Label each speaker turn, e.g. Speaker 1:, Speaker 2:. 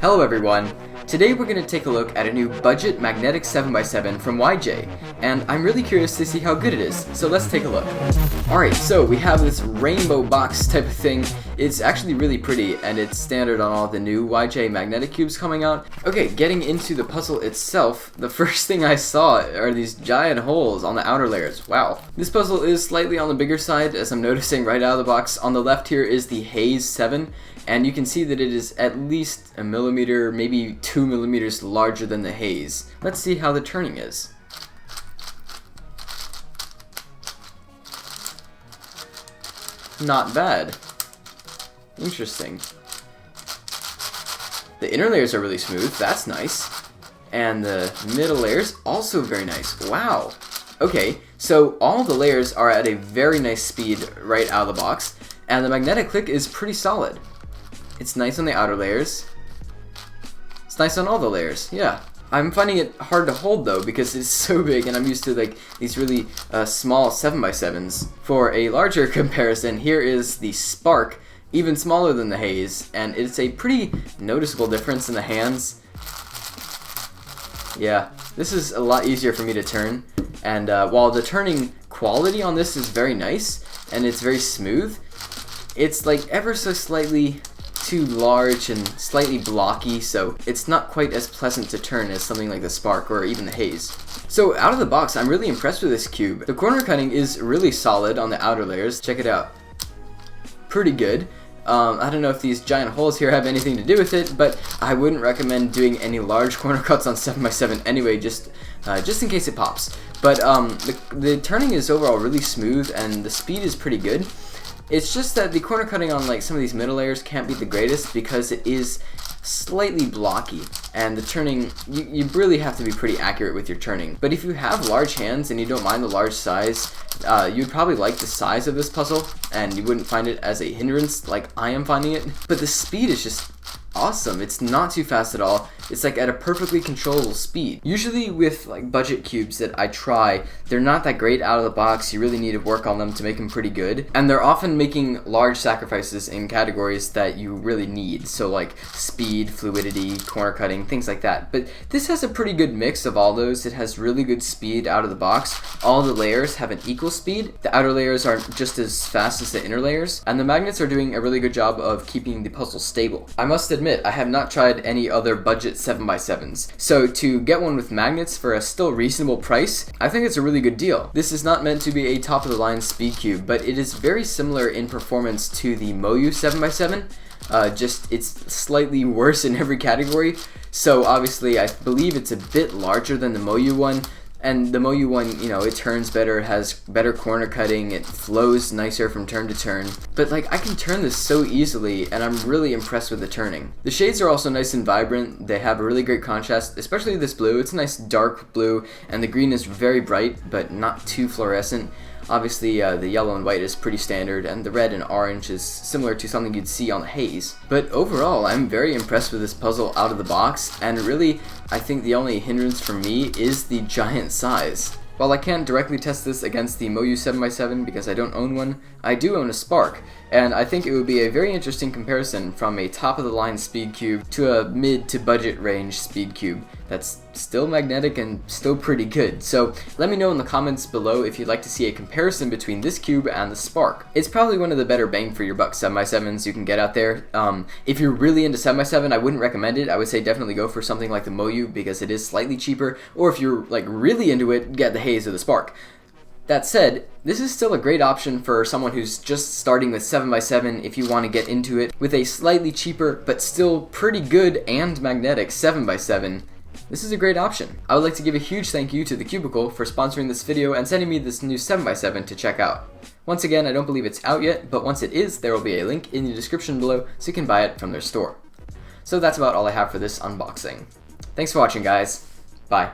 Speaker 1: Hello everyone! Today we're going to take a look at a new budget magnetic 7x7 from YJ, and I'm really curious to see how good it is, so let's take a look. Alright, so we have this rainbow box type of thing. It's actually really pretty, and it's standard on all the new YJ magnetic cubes coming out. Okay, getting into the puzzle itself, the first thing I saw are these giant holes on the outer layers. Wow. This puzzle is slightly on the bigger side, as I'm noticing right out of the box. On the left here is the Haze 7, and you can see that it is at least a millimeter, maybe 2 millimeters larger than the Haze. Let's see how the turning is. Not bad. Interesting. The inner layers are really smooth, that's nice. And the middle layers, also very nice. Wow. Okay, so all the layers are at a very nice speed right out of the box, and the magnetic click is pretty solid. It's nice on the outer layers. It's nice on all the layers, yeah. I'm finding it hard to hold though because it's so big and I'm used to like these really small 7x7s. For a larger comparison, here is the Spark, even smaller than the Haze, and it's a pretty noticeable difference in the hands. Yeah, this is a lot easier for me to turn, and while the turning quality on this is very nice and it's very smooth, it's like ever so slightly too large and slightly blocky, so it's not quite as pleasant to turn as something like the Spark or even the Haze. So out of the box, I'm really impressed with this cube. The corner cutting is really solid on the outer layers. Check it out. Pretty good. I don't know if these giant holes here have anything to do with it, but I wouldn't recommend doing any large corner cuts on 7x7 anyway, just in case it pops. But the turning is overall really smooth and the speed is pretty good. It's just that the corner cutting on like some of these middle layers can't be the greatest because it is slightly blocky, and the turning, you really have to be pretty accurate with your turning. But if you have large hands and you don't mind the large size, you'd probably like the size of this puzzle and you wouldn't find it as a hindrance like I am finding it. But the speed is just awesome. It's not too fast at all. It's like at a perfectly controllable speed. Usually with like budget cubes that I try, they're not that great out of the box. You really need to work on them to make them pretty good. And they're often making large sacrifices in categories that you really need. So like speed, fluidity, corner cutting, things like that. But this has a pretty good mix of all those. It has really good speed out of the box. All the layers have an equal speed. The outer layers aren't just as fast as the inner layers. And the magnets are doing a really good job of keeping the puzzle stable. I must admit, I have not tried any other budget 7x7s, so to get one with magnets for a still reasonable price, I think it's a really good deal. This is not meant to be a top-of-the-line speed cube, but it is very similar in performance to the Moyu 7x7, just it's slightly worse in every category. So obviously I believe it's a bit larger than the Moyu one. And the Moyu one, you know, it turns better, it has better corner cutting, it flows nicer from turn to turn. But like, I can turn this so easily, and I'm really impressed with the turning. The shades are also nice and vibrant. They have a really great contrast, especially this blue. It's a nice dark blue, and the green is very bright, but not too fluorescent. Obviously, the yellow and white is pretty standard, and the red and orange is similar to something you'd see on the Haze. But overall, I'm very impressed with this puzzle out of the box, and really, I think the only hindrance for me is the giant size. While I can't directly test this against the Moyu 7x7 because I don't own one, I do own a Spark, and I think it would be a very interesting comparison from a top-of-the-line speed cube to a mid-to-budget range speed cube that's still magnetic and still pretty good. So let me know in the comments below if you'd like to see a comparison between this cube and the Spark. It's probably one of the better bang for your buck 7x7s you can get out there. If you're really into 7x7, I wouldn't recommend it. I would say definitely go for something like the Moyu because it is slightly cheaper, or if you're like really into it, get the Haze or the Spark. That said, this is still a great option for someone who's just starting with 7x7 if you want to get into it with a slightly cheaper but still pretty good and magnetic 7x7. This is a great option. I would like to give a huge thank you to TheCubicle for sponsoring this video and sending me this new 7x7 to check out. Once again, I don't believe it's out yet, but once it is, there will be a link in the description below so you can buy it from their store. So that's about all I have for this unboxing. Thanks for watching, guys. Bye.